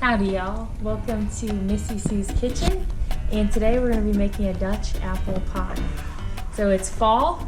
Howdy y'all, welcome to Missy Sue's Kitchen, and today we're going to be making a Dutch apple pie. So it's fall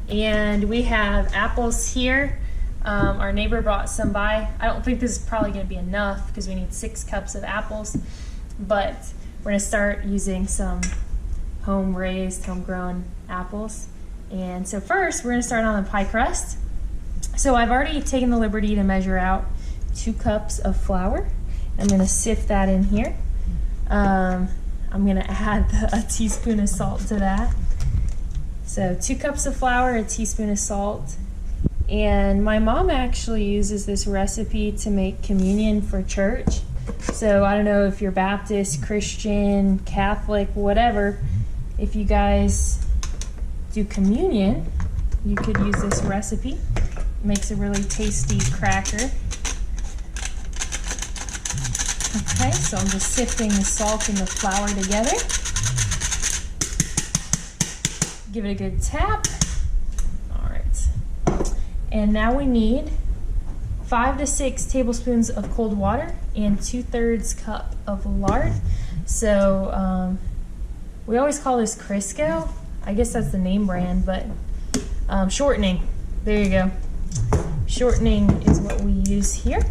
and we have apples here. Our neighbor brought some by. I don't think this is probably going to be enough because we need 6 cups of apples, but we're going to start using some home-raised, homegrown apples. And so first we're going to start on the pie crust. So I've already taken the liberty to measure out 2 cups of flour. I'm going to sift that in here. I'm going to add a teaspoon of salt to that. So 2 cups of flour, a teaspoon of salt. And my mom actually uses this recipe to make communion for church. So I don't know if you're Baptist, Christian, Catholic, whatever. If you guys do communion, you could use this recipe. It makes a really tasty cracker. Okay, so I'm just sifting the salt and the flour together. Give it a good tap. All right. And now we need 5 to 6 tablespoons of cold water and 2/3 cup of lard. So we always call this Crisco. I guess that's the name brand, but shortening. There you go. Shortening is what we use here.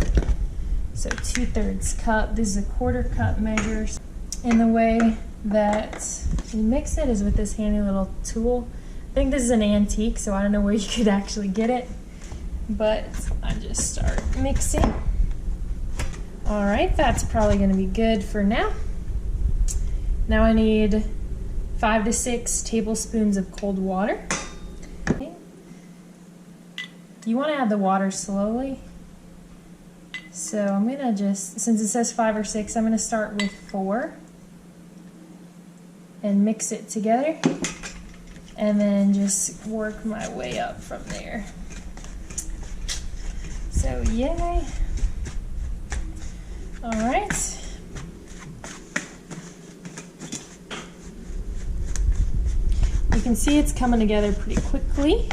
So 2/3 cup, this is a 1/4 cup measure. And the way that we mix it is with this handy little tool. I think this is an antique, so I don't know where you could actually get it, but I just start mixing. All right, that's probably gonna be good for now. Now I need 5 to 6 tablespoons of cold water. Okay. You wanna add the water slowly. So I'm gonna just, since it says 5 or 6, I'm gonna start with 4 and mix it together and then just work my way up from there. So yay. All right. You can see it's coming together pretty quickly.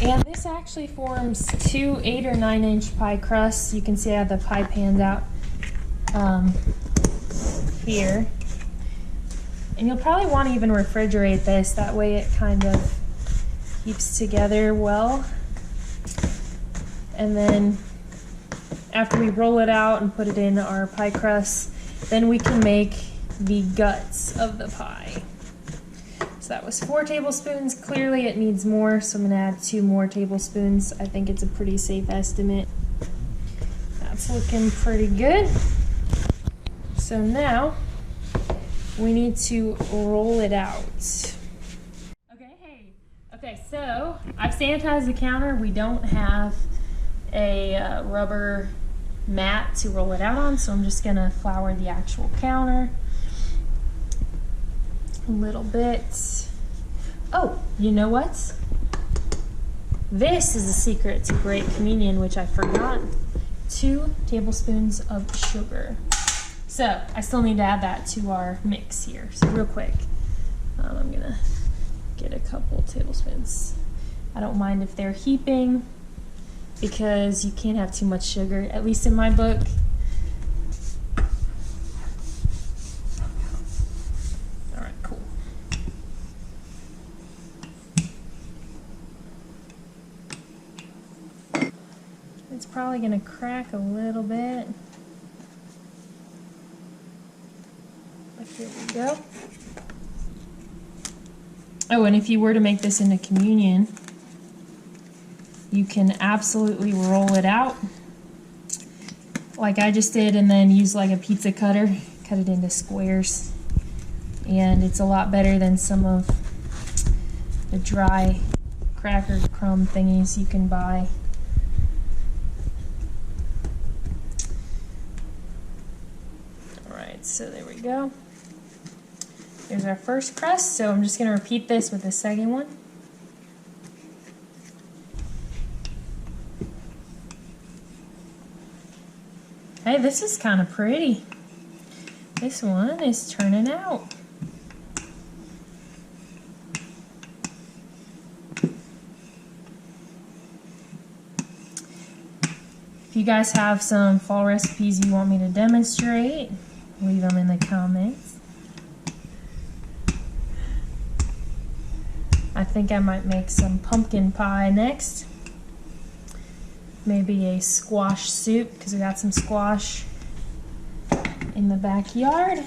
And this actually forms 2 8 or 9 inch pie crusts. You can see I have the pie pans out here. And you'll probably want to even refrigerate this. That way it kind of keeps together well. And then after we roll it out and put it in our pie crust, then we can make the guts of the pie. So that was 4 tablespoons. Clearly it needs more, so I'm gonna add 2 more tablespoons. I think it's a pretty safe estimate. That's looking pretty good. So now we need to roll it out. Okay, so I've sanitized the counter. We don't have a rubber mat to roll it out on, so I'm just gonna flour the actual counter a little bit. Oh, you know what? This is the secret to great communion, which I forgot. 2 tablespoons of sugar. So I still need to add that to our mix here. So real quick, I'm gonna get a couple tablespoons. I don't mind if they're heaping because you can't have too much sugar, at least in my book. It's probably going to crack a little bit. But here we go. Oh, and if you were to make this into communion, you can absolutely roll it out like I just did and then use like a pizza cutter, cut it into squares. And it's a lot better than some of the dry cracker crumb thingies you can buy. So there we go. There's our first crust. So I'm just going to repeat this with the second one. Hey, this is kind of pretty. This one is turning out. If you you guys have some fall recipes you want me to demonstrate, leave them in the comments. I think I might make some pumpkin pie next. Maybe a squash soup, because we got some squash in the backyard.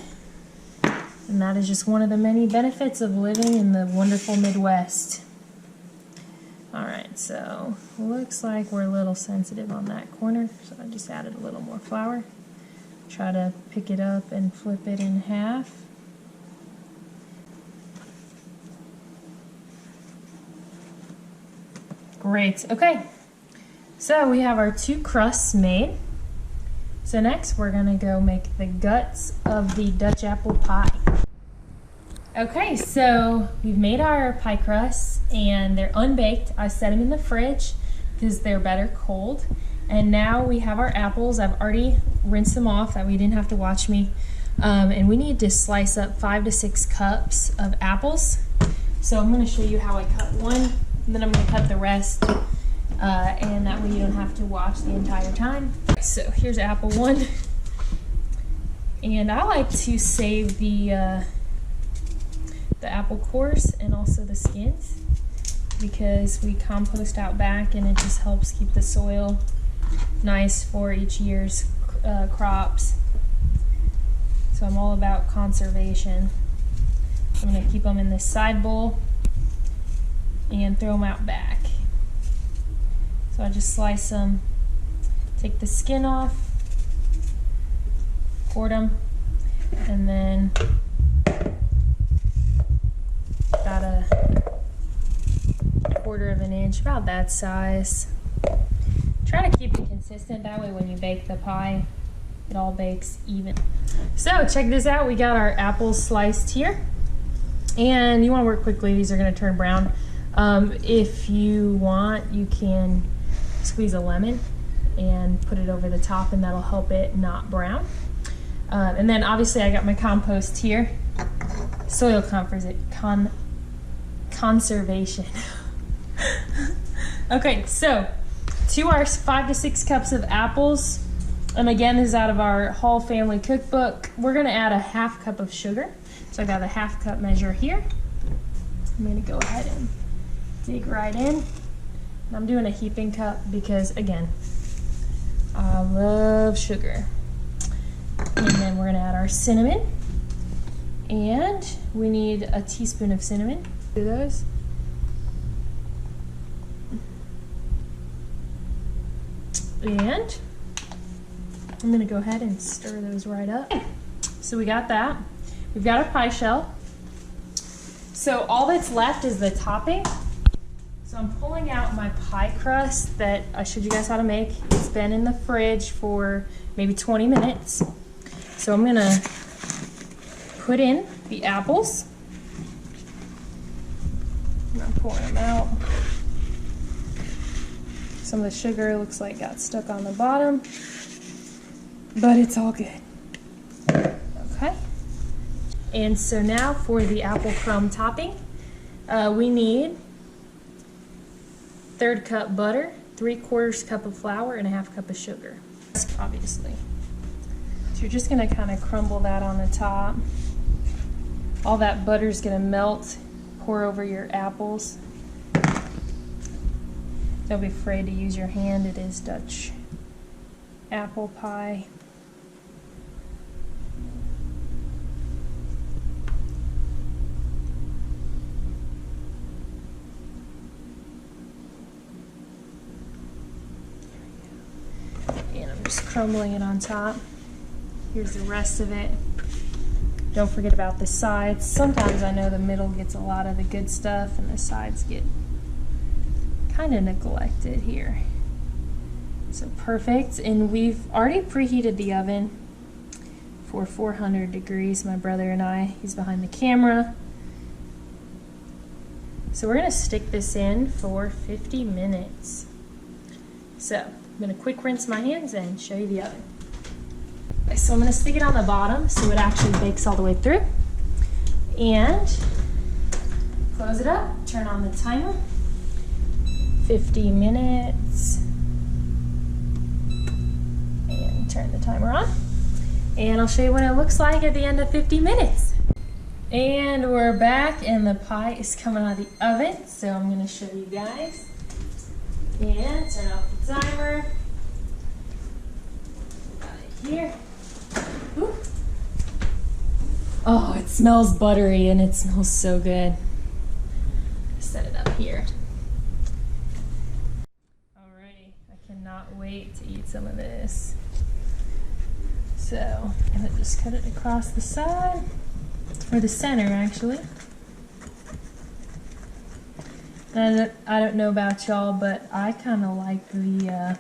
And that is just one of the many benefits of living in the wonderful Midwest. Alright, so looks like we're a little sensitive on that corner, so I just added a little more flour. Try to pick it up and flip it in half. Great, okay. So we have our 2 crusts made. So next we're gonna go make the guts of the Dutch apple pie. Okay, so we've made our pie crusts and they're unbaked. I set them in the fridge because they're better cold. And now we have our apples. I've already rinsed them off, that way you didn't have to watch me. And we need to slice up 5 to 6 cups of apples. So I'm gonna show you how I cut one, and then I'm gonna cut the rest. And that way you don't have to watch the entire time. So here's apple 1. And I like to save the apple cores and also the skins, because we compost out back and it just helps keep the soil nice for each year's crops. So I'm all about conservation. I'm going to keep them in this side bowl and throw them out back. So I just slice them, take the skin off, cord them, and then about a 1/4 of an inch, about that size. Try to keep it consistent, that way when you bake the pie, it all bakes even. So check this out, we got our apples sliced here. And you want to work quickly, these are going to turn brown. If you want, you can squeeze a lemon and put it over the top, and that'll help it not brown. And then obviously I got my compost here. Soil conservation. Okay, so to our 5 to 6 cups of apples, and again this is out of our Hull family cookbook, we're going to add a 1/2 cup of sugar. So I got a 1/2 cup measure here. I'm going to go ahead and dig right in. And I'm doing a heaping cup because, again, I love sugar. And then we're going to add our cinnamon. And we need a teaspoon of cinnamon. Do those. And I'm going to go ahead and stir those right up. So we got that. We've got our pie shell. So all that's left is the topping. So I'm pulling out my pie crust that I showed you guys how to make. It's been in the fridge for maybe 20 minutes. So I'm gonna put in the apples. I'm pouring them out. Some of the sugar looks like got stuck on the bottom, but it's all good. Okay. And so now for the apple crumb topping, we need 1/3 cup butter, 3/4 cup of flour, and a 1/2 cup of sugar, obviously. So you're just gonna kind of crumble that on the top. All that butter's gonna melt, pour over your apples. Don't be afraid to use your hand, it is Dutch apple pie. And I'm just crumbling it on top. Here's the rest of it. Don't forget about the sides. Sometimes I know the middle gets a lot of the good stuff and the sides get kind of neglected here. So perfect. And we've already preheated the oven for 400 degrees. My brother and I, he's behind the camera. So we're gonna stick this in for 50 minutes. So I'm gonna quick rinse my hands and show you the oven. Okay, so I'm gonna stick it on the bottom so it actually bakes all the way through. And close it up, turn on the timer. 50 minutes. turn the timer on. And I'll show you what it looks like at the end of 50 minutes. And we're back, and the pie is coming out of the oven, so I'm going to show you guys. And turn off the timer. Got it here. Ooh. Oh, it smells buttery, and it smells so good. Set it up here. Alrighty, I cannot wait to eat some of this. So, I'm going to just cut it across the side. Or the center, actually. And I don't know about y'all, but I kind of like the